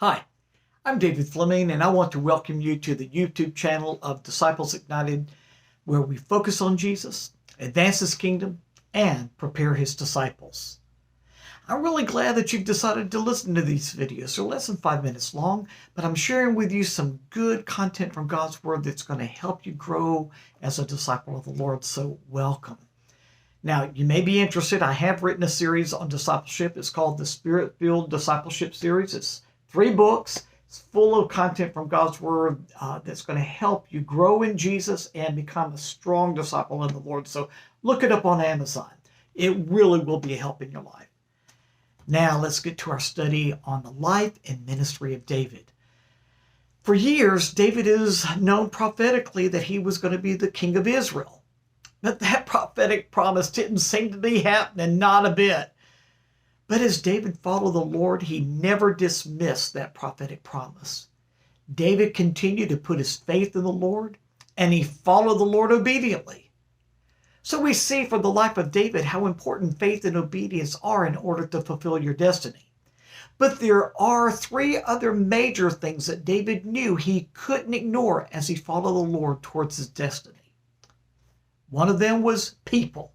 Hi, I'm David Fleming, and I want to welcome you to the YouTube channel of Disciples Ignited, where we focus on Jesus, advance His kingdom, and prepare His disciples. I'm really glad that you've decided to listen to these videos. They're less than 5 minutes long, but I'm sharing with you some good content from God's Word that's going to help you grow as a disciple of the Lord, so welcome. Now, you may be interested. I have written a series on discipleship. It's called the Spirit-Filled Discipleship Series. It's 3 books. It's full of content from God's Word that's going to help you grow in Jesus and become a strong disciple of the Lord. So look it up on Amazon. It really will be a help in your life. Now let's get to our study on the life and ministry of David. For years, David is known prophetically that he was going to be the king of Israel. But that prophetic promise didn't seem to be happening, not a bit. But as David followed the Lord, he never dismissed that prophetic promise. David continued to put his faith in the Lord, and he followed the Lord obediently. So we see from the life of David how important faith and obedience are in order to fulfill your destiny. But there are 3 other major things that David knew he couldn't ignore as he followed the Lord towards his destiny. One of them was people.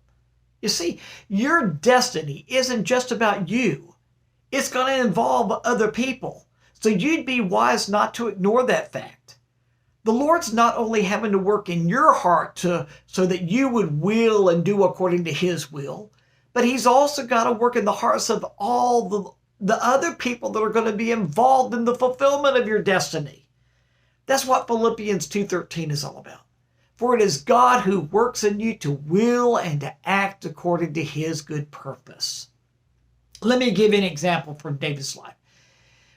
You see, your destiny isn't just about you. It's going to involve other people. So you'd be wise not to ignore that fact. The Lord's not only having to work in your heart so that you would will and do according to His will, but He's also got to work in the hearts of all the other people that are going to be involved in the fulfillment of your destiny. That's what Philippians 2:13 is all about. For it is God who works in you to will and to act according to His good purpose. Let me give you an example from David's life.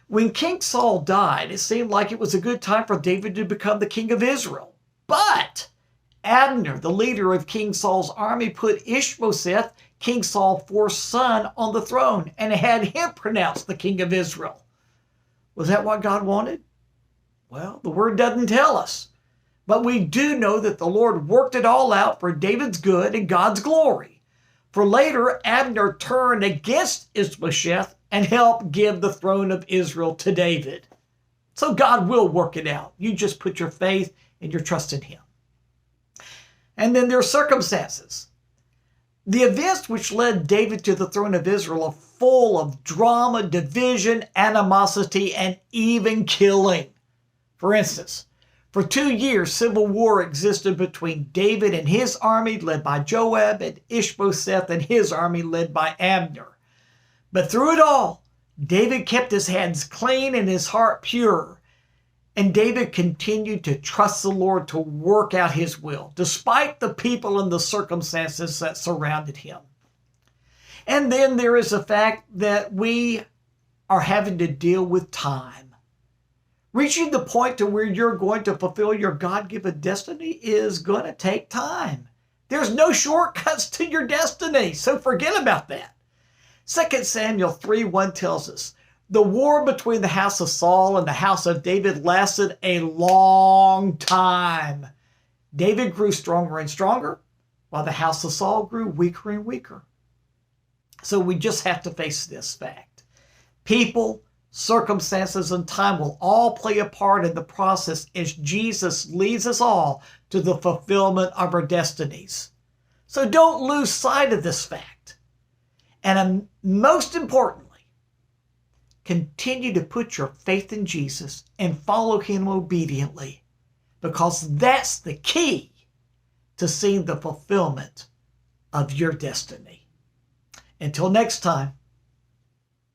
When King Saul died, it seemed like it was a good time for David to become the king of Israel. But Abner, the leader of King Saul's army, put Ishbosheth, King Saul's 4th son, on the throne and had him pronounced the king of Israel. Was that what God wanted? Well, the Word doesn't tell us. But we do know that the Lord worked it all out for David's good and God's glory. For later, Abner turned against Ishbosheth and helped give the throne of Israel to David. So God will work it out. You just put your faith and your trust in Him. And then there are circumstances. The events which led David to the throne of Israel are full of drama, division, animosity, and even killing. For instance, for 2 years, civil war existed between David and his army led by Joab and Ishbosheth and his army led by Abner. But through it all, David kept his hands clean and his heart pure. And David continued to trust the Lord to work out His will, despite the people and the circumstances that surrounded him. And then there is the fact that we are having to deal with time. Reaching the point to where you're going to fulfill your God-given destiny is going to take time. There's no shortcuts to your destiny, so forget about that. 2 Samuel 3:1 tells us, the war between the house of Saul and the house of David lasted a long time. David grew stronger and stronger, while the house of Saul grew weaker and weaker. So we just have to face this fact. People, circumstances, and time will all play a part in the process as Jesus leads us all to the fulfillment of our destinies. So don't lose sight of this fact. And most importantly, continue to put your faith in Jesus and follow Him obediently, because that's the key to seeing the fulfillment of your destiny. Until next time,